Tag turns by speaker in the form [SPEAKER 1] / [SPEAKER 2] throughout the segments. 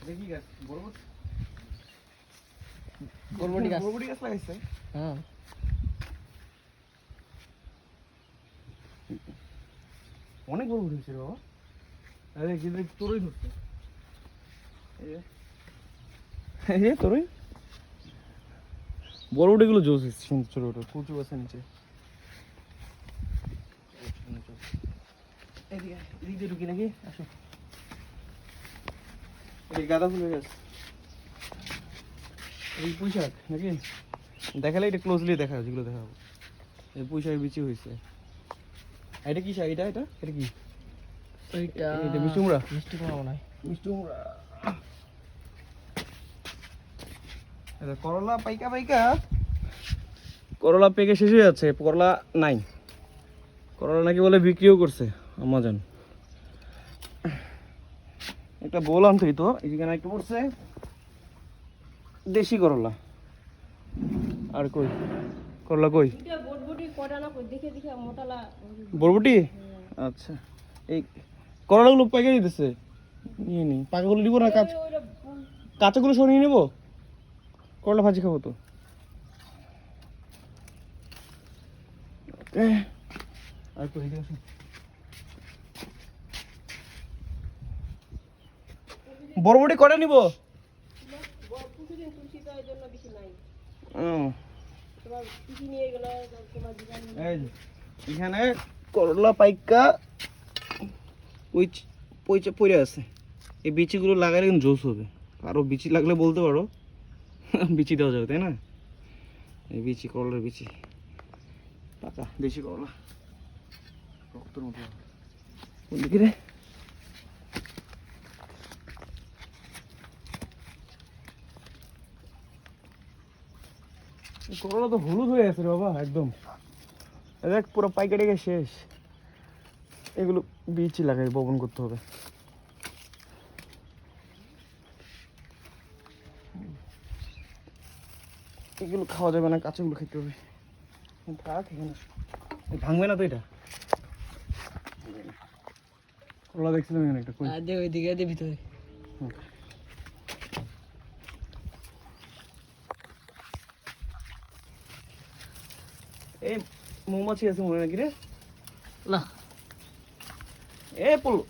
[SPEAKER 1] দেখি গাছ
[SPEAKER 2] বরবটি গাছ
[SPEAKER 1] লাগাইছে।
[SPEAKER 2] হ্যাঁ
[SPEAKER 1] অনেক বরবটি হয়েছে রে বাবা। আরে কি দেখ তোরই ধরছে। এই তোরই বরবটি গুলো জোস ছোট ছোট কুচু আছে নিচে। এদিকে ঢুকি নাকি? আসো। এই গাঁদা ফুলের গাছ, এই পুঁই শাক নাকি? দেখালে এটা ক্লোজলি দেখা, যেগুলো দেখাবো। এই পুঁই শাকের বিচি হয়েছে। এটা কি শাক? এটা এটা এটা কি? এটা মিষ্টি কুমড়া।
[SPEAKER 2] মিষ্টি কুমড়া মনে হয়।
[SPEAKER 1] মিষ্টি কুমড়া। এটা করলা পাইকা পাইকা, করলা পেকে শেষ হয়ে যাচ্ছে, করলা নাই। করলা নাকি বলে বিক্রিও করছে আমাজন। একটা বললাম তুই তো এখানে একটু পড়ছে দেশি করলা। আর কই করলা কই? বরবটি। আচ্ছা, এই করলাগুলো পাইকারি দিতেছে, নিয়ে নি। পাকাগুলো নিবো না? কাঁচাগুলো সরিয়ে নেবো, করলা ভাজি খাবো তো। আর কই এদিকে আসো। বরবটি কটা নিব? এখানে করলা পাইকা পড়ে আছে। এই বিচিগুলো লাগালে কিন্তু জোস হবে। আরো বিচি লাগলে বলতে পারো, বিচি দেওয়া যাবে, তাই না? এই বিচি, করলার বিচি পাকা দেশি করলা, রক্তর মতো। কোন দিকে রে? করলা তো হলুদ হয়ে আছে রে বাবা একদম। দেখ পুরো পাইকারি শেষ। এগুলো বীজই লাগাই বপন করতে হবে। এগুলো খাওয়া যাবে না, কাঁচাগুলো খেতে হবে। থাক এখানে, ভাঙবে না তো এটা? করলা দেখছিলাম এখানে একটা,
[SPEAKER 2] ওইদিকে দে ভিতরে।
[SPEAKER 1] এই মৌমাছি আছে মনে নাকি রে?
[SPEAKER 2] না
[SPEAKER 1] এ পড়লো,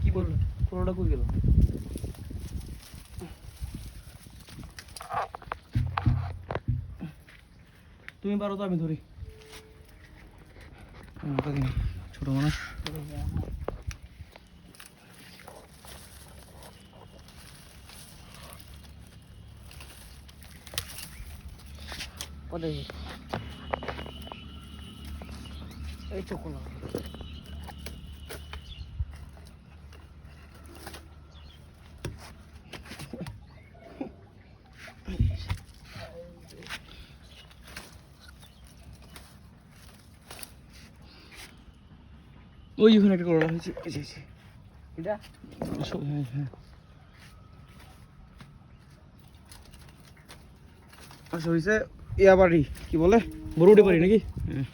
[SPEAKER 1] কি বললো? করলাটা কই গেল? তুমি পারো তো, আমি ধরি। ছোট মানুষ।
[SPEAKER 2] এই তো কোনো
[SPEAKER 1] ওই ওখানে একটা করলা হয়েছে।
[SPEAKER 2] এটা
[SPEAKER 1] হ্যাঁ হ্যাঁ। আচ্ছা হয়েছে ইয়া বাড়ি, কি বলে বরবটি বাড়ি নাকি? হ্যাঁ।